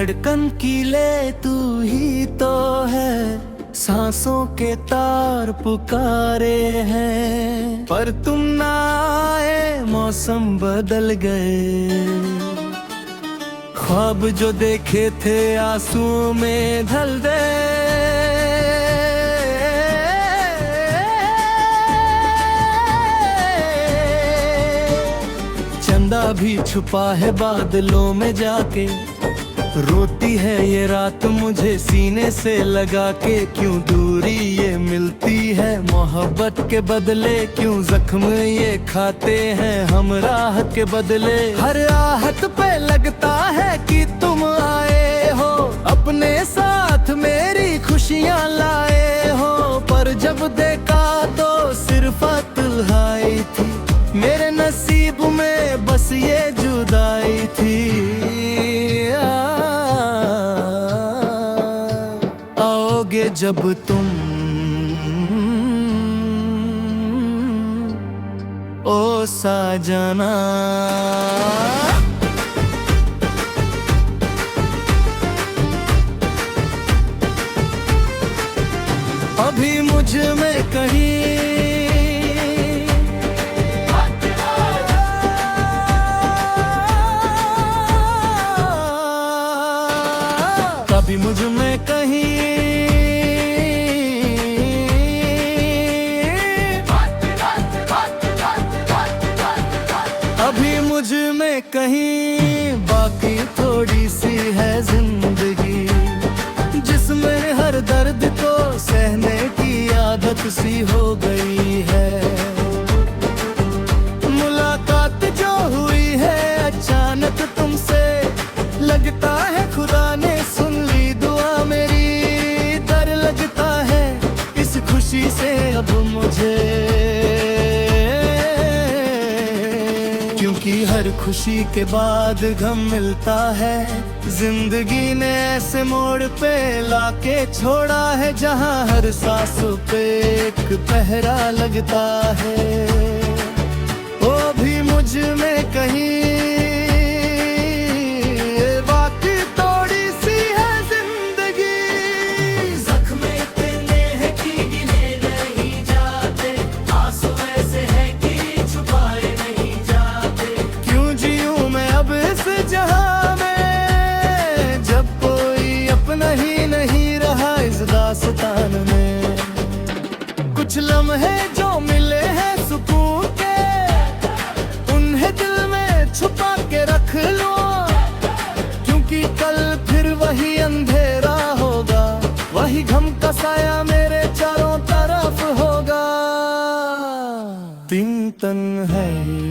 धड़कन की ले तू ही तो है, सांसों के तार पुकारे हैं, पर तुम ना आए मौसम बदल गए। ख्वाब जो देखे थे आंसुओं में ढल गए। चंदा भी छुपा है बादलों में जाके, रोती है ये रात मुझे सीने से लगा के। क्यों दूरी ये मिलती है मोहब्बत के बदले, क्यों जख्म ये खाते हैं हम राहत के बदले। हर आहत पे लगता है कि तुम आए हो, अपने साथ मेरी खुशियाँ लाए हो, पर जब देखा तो सिर्फ तन्हाई थी, मेरे नसीब में बस ये जुदाई थी। आओगे जब तुम ओ साजना। अभी मुझ में कहीं कभी मुझ में कहीं अभी मुझ में कहीं बाकी थोड़ी सी है जिंदगी, जिसमें हर दर्द को सहने की आदत सी हो गई है। मुलाकात जो हुई है अचानक तुमसे, लगता है खुदा ने सुन ली दुआ मेरी। डर लगता है इस खुशी से अब मुझे, क्योंकि हर खुशी के बाद गम मिलता है। जिंदगी ने ऐसे मोड़ पे लाके छोड़ा है, जहाँ हर सांस पे एक पहरा लगता है। वो भी मुझ में कहीं दास्तान में कुछ लम्हे जो मिले हैं सुकून के, उन्हें दिल में छुपा के रख लो, क्योंकि कल फिर वही अंधेरा होगा, वही गम का साया मेरे चारों तरफ होगा। दिन तन्हाई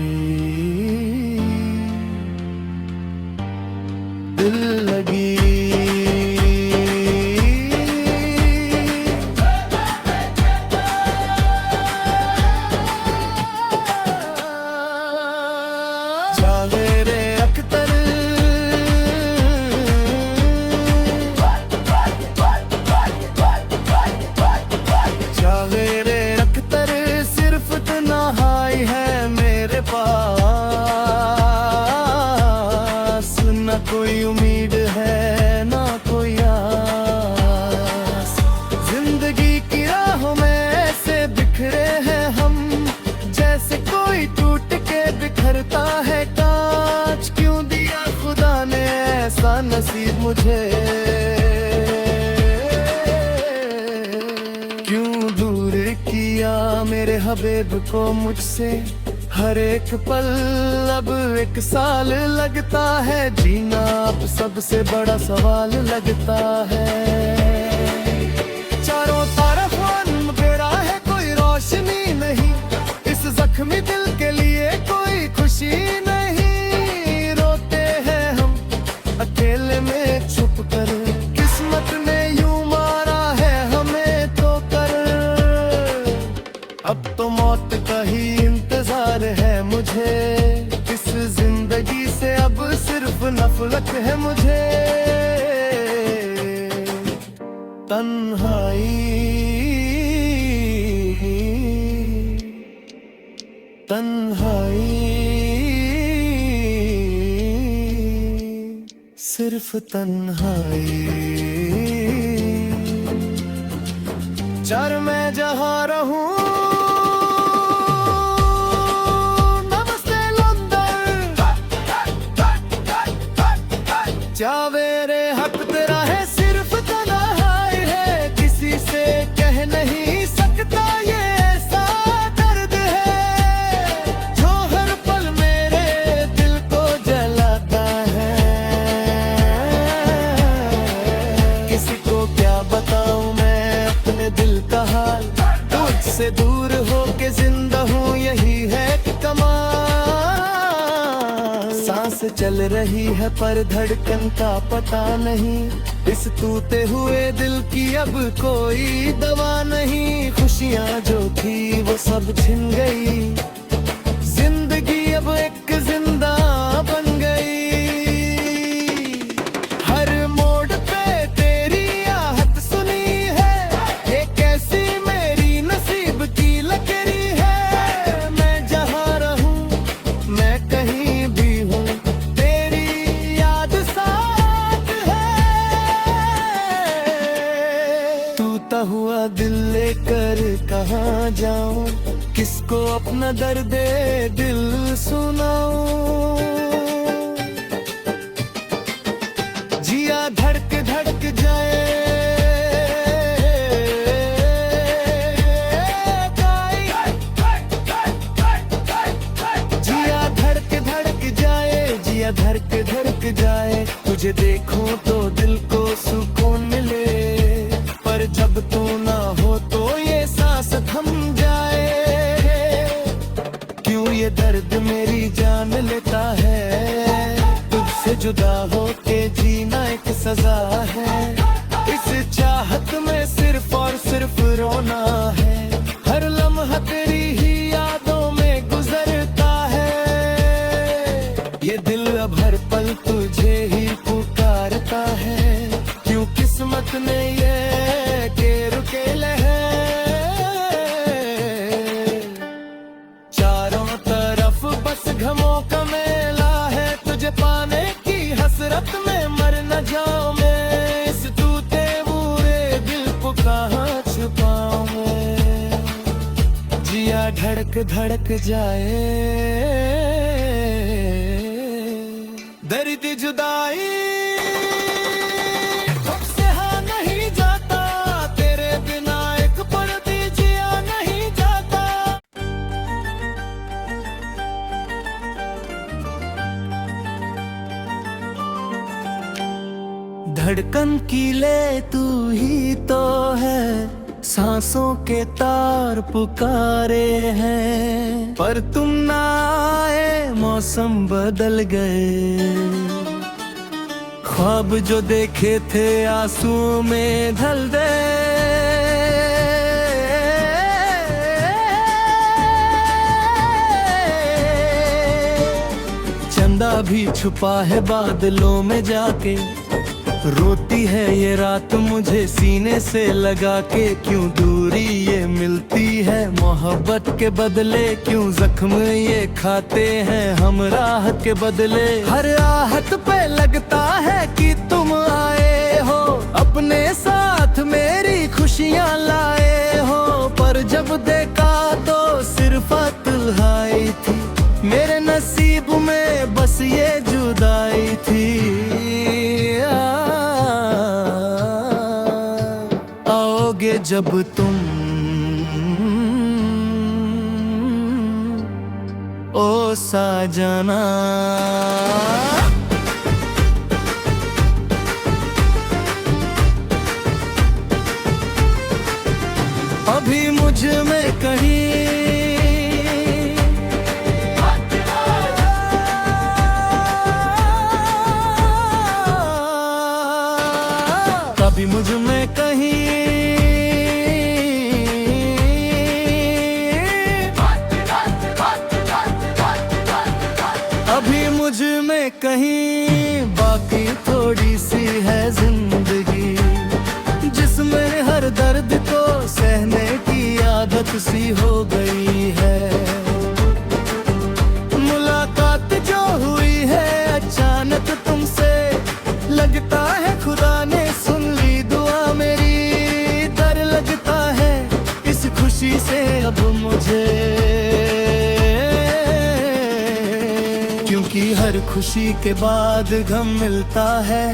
दिल लगी कोई उम्मीद है ना कोई आस। जिंदगी की राहों में ऐसे बिखरे हैं हम, जैसे कोई टूट के बिखरता है कांच। क्यों दिया खुदा ने ऐसा नसीब मुझे, क्यों दूर किया मेरे हबीब को मुझसे। हर एक पल अब एक साल लगता है, जीना अब सबसे बड़ा सवाल लगता है। चारों तरफ अंधेरा है, कोई रोशनी नहीं, इस जख्मी दिल के लिए कोई खुशी नहीं। रोते हैं हम अकेले में छुप कर, किस्मत ने यूं मारा है हमें तो कर। अब तो मौत का ही इंतजार है मुझे, इस जिंदगी से अब सिर्फ नफरत है मुझे। तन्हाई तन्हाई सिर्फ तन्हाई। चार मैं जहाँ रहूं, नमस्ते लंदन, चावेरे हक तेरा है, सिर्फ तन्हाई है। किसी से कह नहीं सकता ये ऐसा दर्द है जो हर पल मेरे दिल को जलाता है। किसी को क्या बताऊं मैं अपने दिल का हाल, तुझसे दूर होके जिंदा हूँ यही है कमाल। सांस चल रही है पर धड़कन का पता नहीं, इस टूटे हुए दिल की अब कोई दवा नहीं। खुशियाँ जो थी वो सब छिन गई, जिंदगी अब एक जिंदा बन गई। हर मोड़ पे तेरी आहट सुनी है, ये कैसी मेरी नसीब की लकीरी है। मैं जहाँ रहूं, मैं कहीं भी हूँ, तेरी याद साथ है। टूटा हुआ दिल लेकर कहाँ जाऊं, किसको अपना दर्द दिल सुनाऊं। जिया धड़क धड़क जाए, जिया धड़क धड़क जाए, जिया धड़क धड़क जाए। तुझे देखूं तो दिल को सुकून मिले, पर जब तू ना हो तो ये सांस थम जाए। क्यों ये दर्द मेरी जान लेता है, तुझसे जुदा होके जीना एक सजा है। इस चाहत में सिर्फ और सिर्फ रोना है, हर लम्हा तेरी ही यादों में गुजरता है। ये दिल अब हर पल तुझे ही पुकारता है, क्यों किस्मत ने ये के रुकेले है। चारों तरफ बस घमों का मेला है, तुझे पाने की हसरत में मर न जाऊं मैं। इस टूटे हुए दिल को कहाँ छुपाऊं मैं, जिया धड़क धड़क जाए। दर्द जुदाई तुझसे हाँ नहीं जाता, तेरे बिना एक पल भी जिया नहीं जाता। धड़कन की ले तू ही तो है, सांसों के तार पुकारे हैं, पर तुम ना आए मौसम बदल गए। ख्वाब जो देखे थे आंसुओं में ढल गए। चंदा भी छुपा है बादलों में जाके, रोती है ये रात मुझे सीने से लगा के। क्यों दूरी ये मिलती है मोहब्बत के बदले, क्यों जख्म ये खाते हैं हम राहत के बदले। हर आहत पे लगता है कि तुम आए हो, अपने साथ मेरी खुशियाँ लाए हो। पर जब देखा तो सिर्फ तन्हाई थी, मेरे नसीब में बस ये जुदाई थी। आओगे जब तुम ओ साजना, अभी मुझ में कहीं कभी मुझ में कहीं अभी मुझ में कहीं बाकी थोड़ी सी है जिंदगी, जिसमें हर दर्द को सहने की आदत सी हो गई है। मुलाकात जो हुई है अचानक तुमसे, मुझे, क्योंकि हर खुशी के बाद गम मिलता है।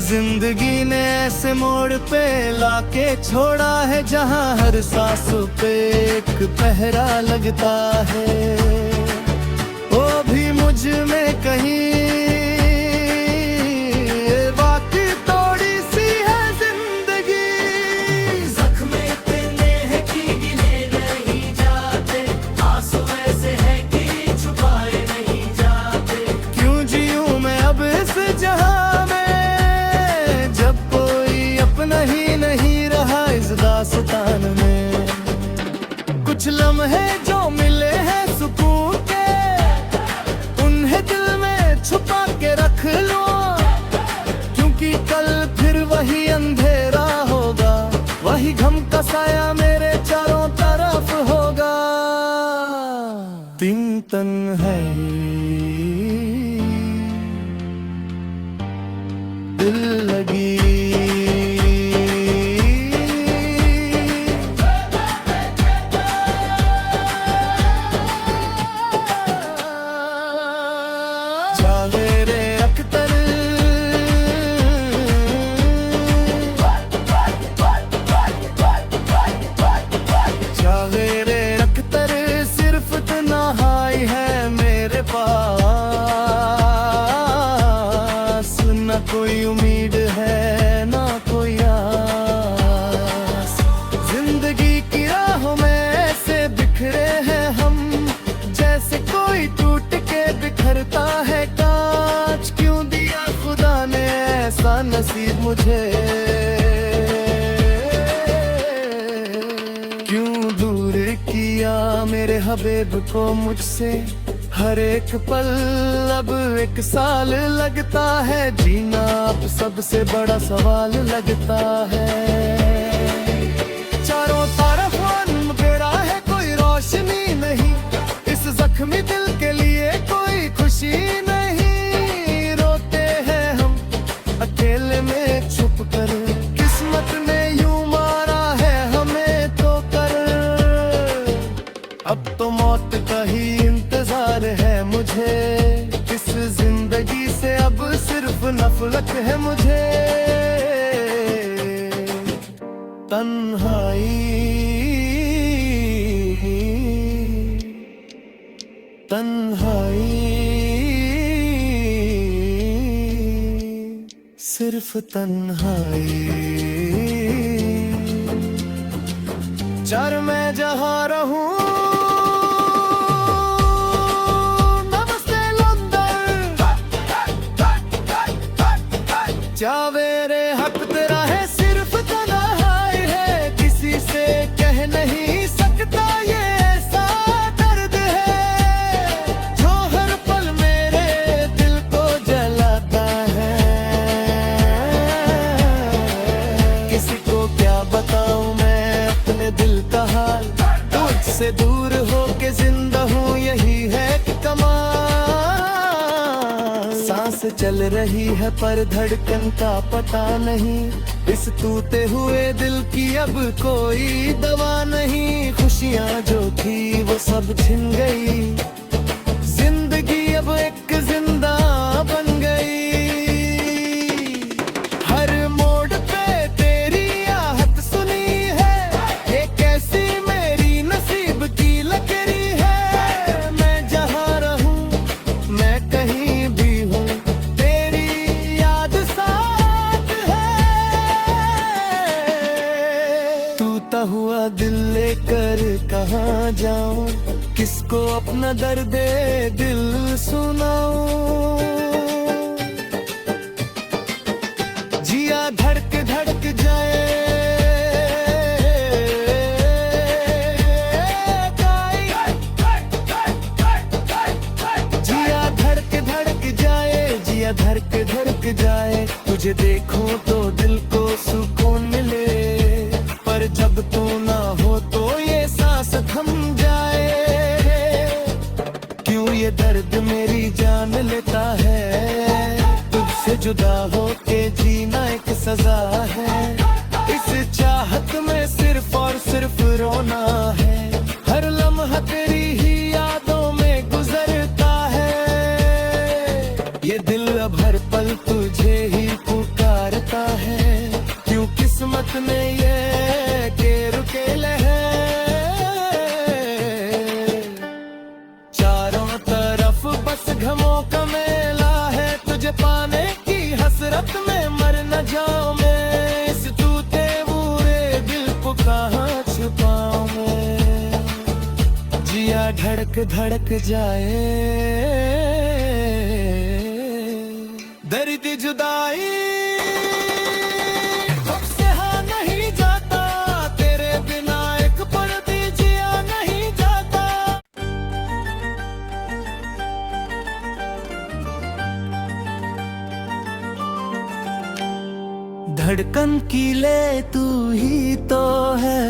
जिंदगी ने ऐसे मोड़ पे लाके छोड़ा है, जहां हर सांसों पे एक पहरा लगता है। वो भी मुझ में कहीं बाकी थोड़ी सी है जिंदगी। जख्म इतने हैं कि गिने नहीं जाते, आंसू ऐसे हैं कि छुपाए नहीं जाते। क्यों जीऊं मैं अब इस जहां में, जब कोई अपना ही नहीं रहा इस दास्तान में। कुछ लम्हे जो मिले हैं सुकून के, उन्हें दिल में छुपा के रख लो, क्योंकि कल फिर वही अंधेरा होगा, वही गम का साया मेरे चारों तरफ होगा। दिन तन्हाई दिल लगी, जावेरे अख्तर जावेरे अख्तर, सिर्फ तन्हाई है मेरे पास। न कोई उम्मीद है ना कोई आस, जिंदगी की राहों में ऐसे बिखरे हैं हम, जैसे कोई टूट के बिखरता है कांच। क्यों दिया खुदा ने ऐसा नसीब मुझे, क्यों दूर किया मेरे हबीब को मुझसे। हर एक पल अब एक साल लगता है, जीना अब सबसे बड़ा सवाल लगता है। चारों तरफ अंधेरा है, कोई रोशनी नहीं, इस जख्मी दिल के लिए कोई खुशी नहीं। रोते हैं हम अकेले में छुप कर, किस्मत ने यूं मारा है हमें तो कर। अब तो मौत का ही इंतजार है मुझे, इस जिंदगी से अब सिर्फ नफरत है मुझे। तन्हाई तन्हाई सिर्फ तन्हाई। चार मैं जहां रहूं, नमस्ते लंदन, जावेरे हक तेरा है, सिर्फ तन्हाई है। किसी से कह नहीं सकता ये ऐसा दर्द है, जो हर पल मेरे दिल को जलाता है। किसी को क्या बताऊं मैं अपने दिल का हाल, तुझसे दूर होके जिंदा हूँ यही है कि कमाल। सांस चल रही है पर धड़कन का पता नहीं, इस टूटे हुए दिल की अब कोई दवा नहीं। खुशियाँ जो थी वो सब छिन गई, जिंदगी अब एक जिंदा बन गई। हर मोड़ पे तेरी आहट सुनी है, ये कैसी मेरी नसीब की लकीरी है। मैं जहाँ रहूं, मैं कहीं भी हूँ, तेरी याद साथ है। टूटा हुआ दिल लेकर कहाँ जाऊं, किसको अपना दर्द दिल सुनाऊं। जिया धड़क धड़क जाए, जिया धड़क धड़क जाए, जिया धड़क धड़क जाए। तुझे देखूं तो दिल को सुकून मिले, पर जब तू ना हो तो ये सांस थम जाए। क्यों ये दर्द मेरी जान लेता है, तुझसे जुदा होके जीना एक सजा है। इस चाहत में सिर्फ और सिर्फ रोना है, हर जिया धड़क धड़क जाए, दर्द जुदाई अब सहा नहीं जाता, तेरे बिना एक पल भी जिया नहीं जाता। धड़कन की ले तू ही तो है,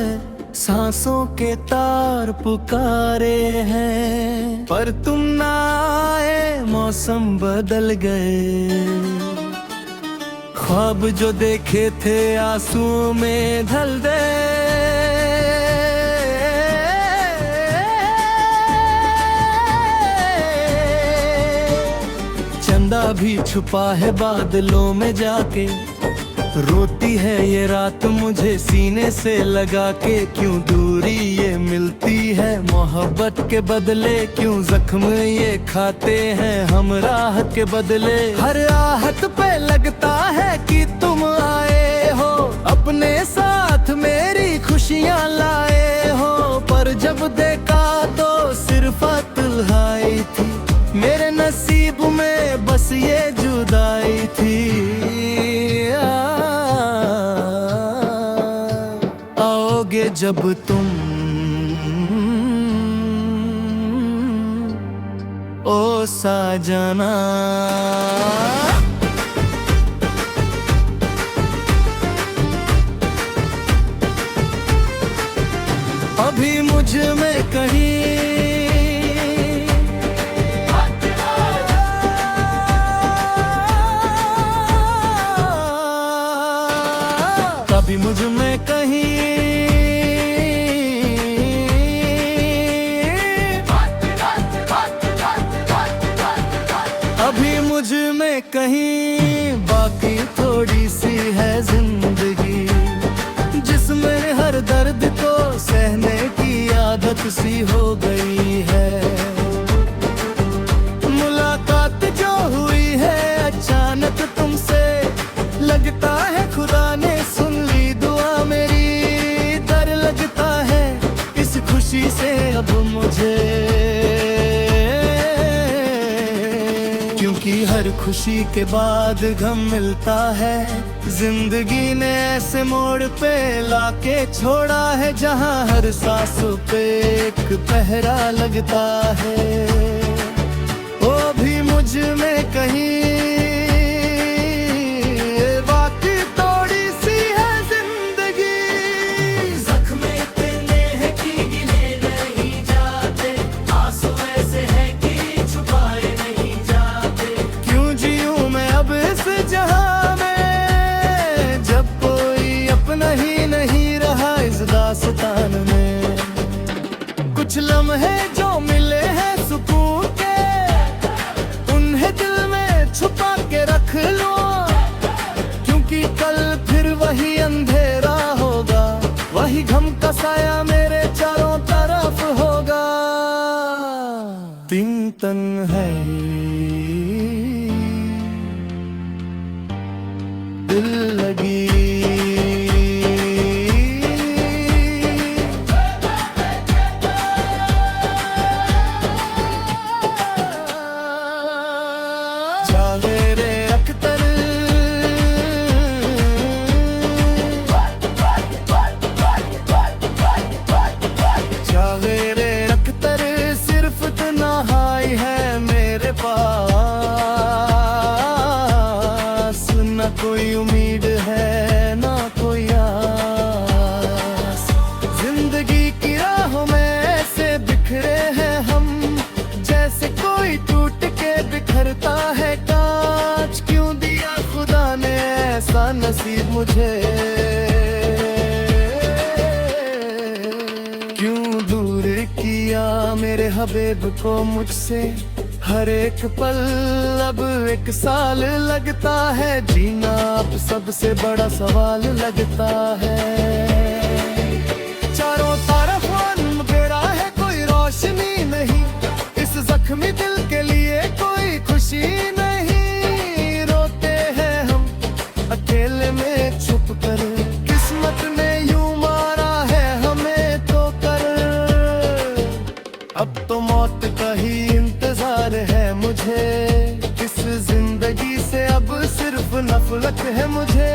सांसों के तार पुकारे हैं, पर तुम ना आए मौसम बदल गए। ख्वाब जो देखे थे आंसुओं में ढल गए। चंदा भी छुपा है बादलों में जाके, रोती है ये रात मुझे सीने से लगा के। क्यों दूरी ये मिलती है मोहब्बत के बदले, क्यों जख्म ये खाते हैं हम राहत के बदले। हर आहत पे लगता है कि तुम आए हो, अपने साथ मेरी खुशियाँ लाए हो, पर जब देखा तो सिर्फ तन्हाई थी, मेरे नसीब में बस ये जुदाई थी। आओगे जब तुम ओ साजना, अभी मुझ में कहीं कभी मुझ में कहीं अभी मुझ में कहीं बाकी थोड़ी सी है जिंदगी, जिसमें हर दर्द को सहने की आदत सी हो गई है। मुलाकात जो हुई है अचानक तुमसे, लगता है खुदा ने सुन ली दुआ मेरी। डर लगता है इस खुशी से अब मुझे, क्योंकि हर खुशी के बाद गम मिलता है। जिंदगी ने ऐसे मोड़ पे लाके छोड़ा है, जहाँ हर सांसों पे एक पहरा लगता है। वो भी मुझ में कहीं दास्तान में कुछ लम्हे जो मिले हैं सुकून के, उन्हें दिल में छुपा के रख लो, क्योंकि कल फिर वही अंधेरा होगा, वही गम का साया मेरे चारों तरफ होगा। दिन तन्हाई दिल लगी कोई उम्मीद है ना कोई आस, जिंदगी की राहों में ऐसे बिखरे हैं हम, जैसे कोई टूट के बिखरता है कांच। क्यों दिया खुदा ने ऐसा नसीब मुझे, क्यों दूर किया मेरे हबीब को मुझसे। हर एक पल अब एक साल लगता है, जीना अब सबसे बड़ा सवाल लगता है। चारों तरफ अंधेरा है, कोई रोशनी नहीं, इस जख्मी दिल के लिए कोई खुशी नहीं। रोते हैं हम अकेले में छुप कर, किस्मत ने यूं मारा है हमें तो कर। अब तो मौत का ही इंतजार है मुझे। इस जिंदगी से अब सिर्फ नफरत है मुझे।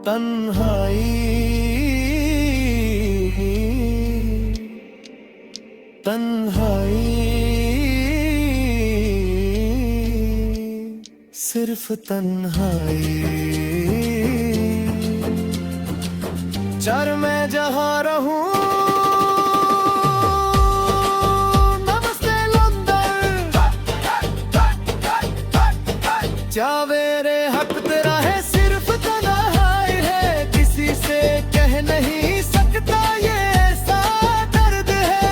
तन्हाई तन्हाई सिर्फ तन्हाई। चार मैं जहाँ रहूं, नमस्ते लंदन, चावेरे हक तेरा है, सिर्फ तन्हाई है। किसी से कह नहीं सकता ये ऐसा दर्द है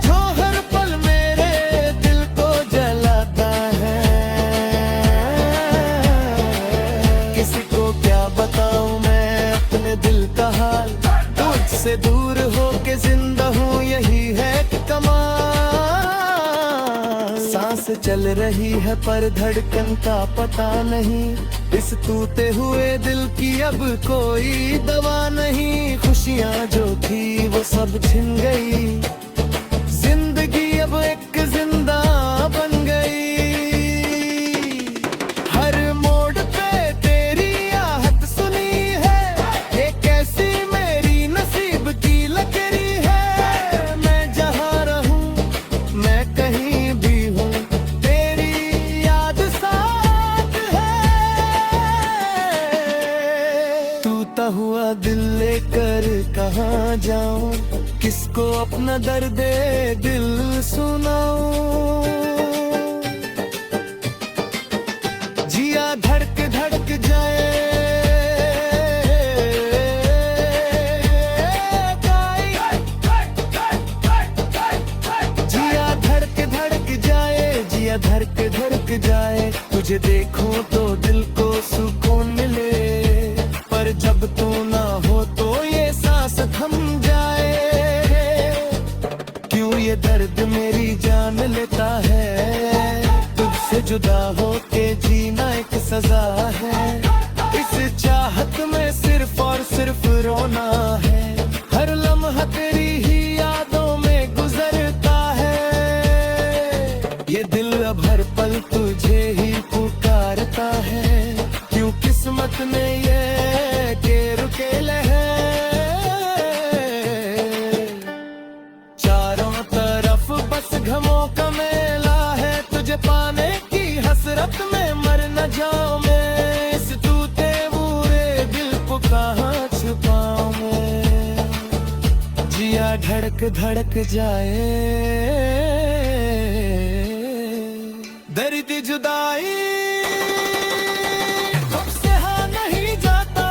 जो हर पल मेरे दिल को जलाता है। किसी को क्या बताऊं मैं अपने दिल का हाल, तुझसे दूर होके जिंदा हूँ यही है कमाल। सांस चल रही है पर धड़कन का पता नहीं। इस टूटे हुए दिल की अब कोई दवा नहीं। खुशियाँ जो थी वो सब छिन गई, जिंदगी अब एक जिंदा बन गई। हर मोड़ पे तेरी आहट सुनी है, ये कैसी मेरी नसीब की लकीरी है। मैं जहाँ रहूं, मैं कहीं भी हूँ, तेरी याद साथ है। टूटा हुआ दिल लेकर कहाँ जाऊं, किसको अपना दर्द दिल सुनाऊं। जिया धड़क धड़क जाए, जिया धड़क धड़क जाए, जिया धड़क धड़क जाए। तुझे देखूं तो दिल को सुकून मिले, पर जब तू ना हो तो ये सांस थम जाए। क्यों ये दर्द मेरी जान लेता है, तुझसे जुदा होके जीना एक सजा है। इस चाहत में सिर्फ और सिर्फ रोना है, हर लम्हा तेरी ही यादों में गुजरता है। ये दिल अब हर पल तुझे ही पुकारता है, क्यों किस्मत ने ये के रुकेले है। चारों तरफ बस घमों का मेला है, तुझे पाने की हसरत में मर न जाऊं मैं। इस टूटे हुए दिल को कहाँ छुपाऊं मैं। जिया धड़क धड़क जाए, दर्द जुदाई तुझसे हाँ नहीं जाता,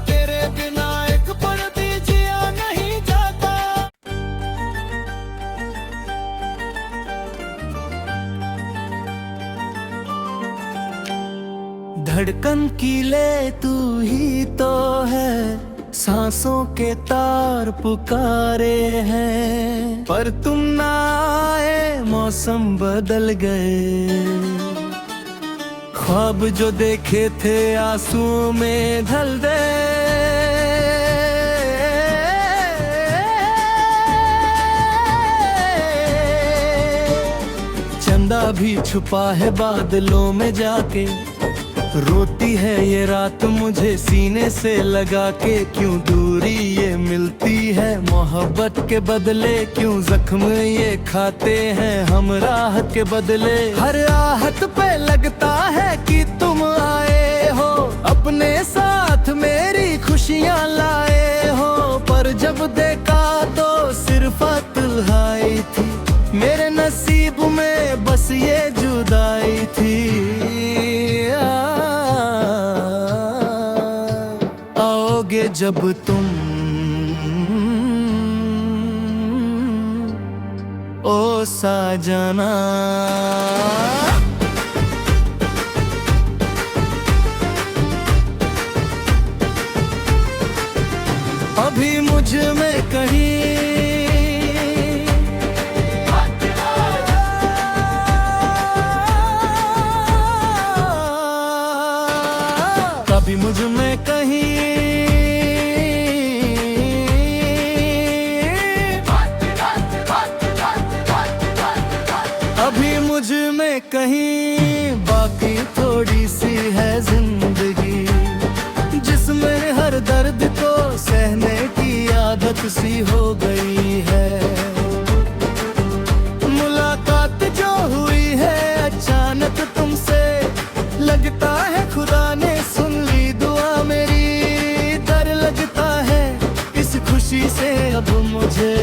तेरे बिना एक पल भी जिया नहीं जाता। धड़कन की ले तू ही तो है, सांसों के तार पुकारे हैं, पर तुम ना आए मौसम बदल गए। ख्वाब जो देखे थे आंसुओं में ढल गए। चंदा भी छुपा है बादलों में जाके, रोती है ये रात मुझे सीने से लगा के। क्यों दूरी ये मिलती है मोहब्बत के बदले, क्यों जख्म ये खाते हैं हम राहत के बदले। हर आहत पे लगता है कि तुम आए हो, अपने साथ मेरी खुशियाँ लाए हो। पर जब देखा तो सिर्फ तन्हाई थी, मेरे नसीब में बस ये जुदाई थी। आओगे जब तुम ओ साजना, अभी मुझ में कहीं कभी मुझ में कहीं कहीं बाकी थोड़ी सी है जिंदगी, जिसमें हर दर्द को सहने की आदत सी हो गई है। मुलाकात जो हुई है अचानक तुमसे, लगता है खुदा ने सुन ली दुआ मेरी। डर लगता है इस खुशी से अब मुझे,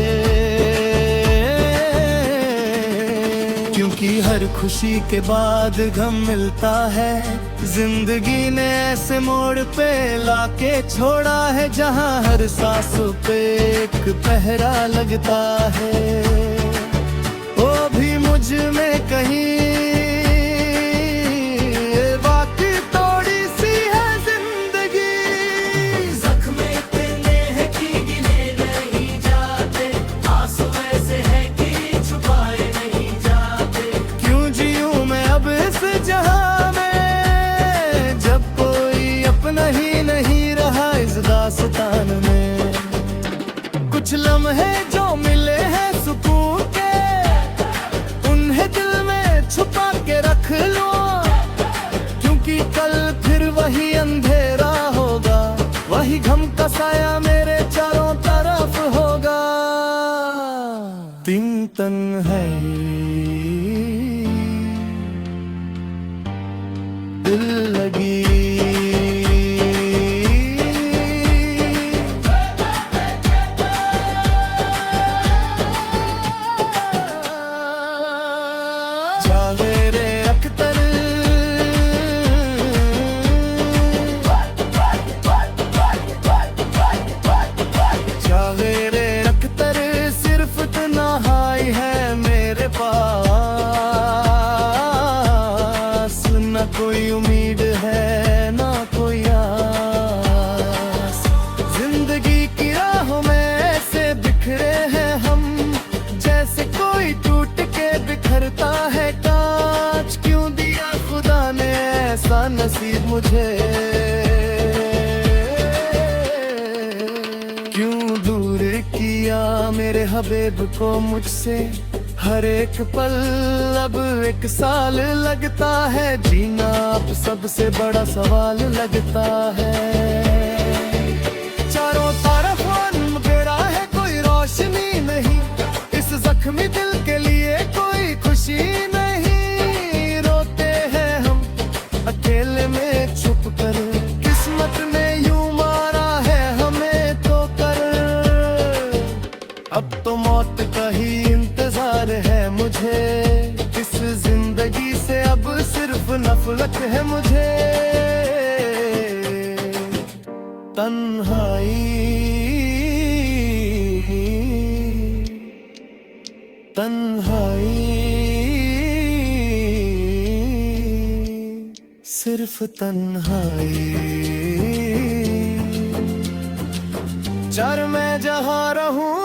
क्योंकि हर खुशी के बाद गम मिलता है। जिंदगी ने ऐसे मोड़ पे लाके छोड़ा है, जहां हर सांसों पे एक पहरा लगता है। वो भी मुझ में कहीं बाकी थोड़ी सी है जिंदगी। जख्म इतने हैं कि गिने नहीं जाते, आंसू ऐसे हैं कि छुपाए नहीं जाते। क्यों जीऊं मैं अब इस जहां में, जब कोई अपना ही नहीं रहा इस दास्तान में। कुछ लम्हे जो मिले हैं सुकून के, उन्हें दिल में छुपा के रख लो, क्योंकि कल फिर वही अंधेरा होगा, वही गम का साया मेरे चारों तरफ होगा। दिन तन्हाई दिल लगी, जावेरे अख्तर जावेरे अख्तर, सिर्फ तन्हाई है मेरे पास। न कोई उम्मीद है ना कोई आस, जिंदगी की राहों में ऐसे बिखरे हैं हम, जैसे कोई टूट के बिखरता है कांच। क्यों दिया खुदा ने ऐसा नसीब मुझे, क्यों दूर किया मेरे हबीब को मुझसे। हर एक पल अब एक साल लगता है, जीना अब सबसे बड़ा सवाल लगता है। चारों तरफ अंधेरा है, कोई रोशनी नहीं, इस जख्मी दिल के लिए कोई खुशी नहीं। रोते हैं हम अकेले में छुप कर, किस्मत ने यूं मारा है हमें तो कर। अब तो मौत का ही इंतजार है मुझे, इस जिंदगी से अब सिर्फ नफरत है मुझे। तन्हाई तन्हाई सिर्फ तन्हाई। चर मैं जहां रहूं,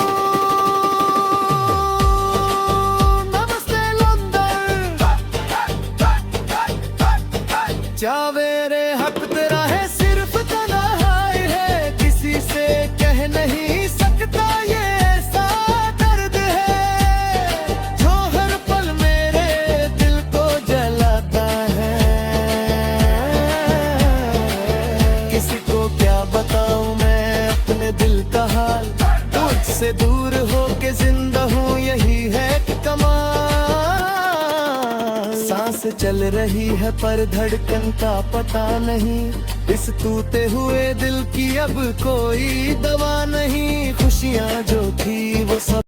नमस्ते लंदन, जावेरे हक तेरा है, सिर्फ तन्हाई है। किसी से कह नहीं सकता ये ऐसा दर्द है, जो हर पल मेरे दिल को जलाता है। किसी को क्या बताऊं मैं अपने दिल का हाल, तुझसे दूर होके जिंदा हूँ यही है कमाल। सांस चल रही है पर धड़कन का पता नहीं, इस टूटे हुए दिल की अब कोई दवा नहीं। खुशियाँ जो थी वो सब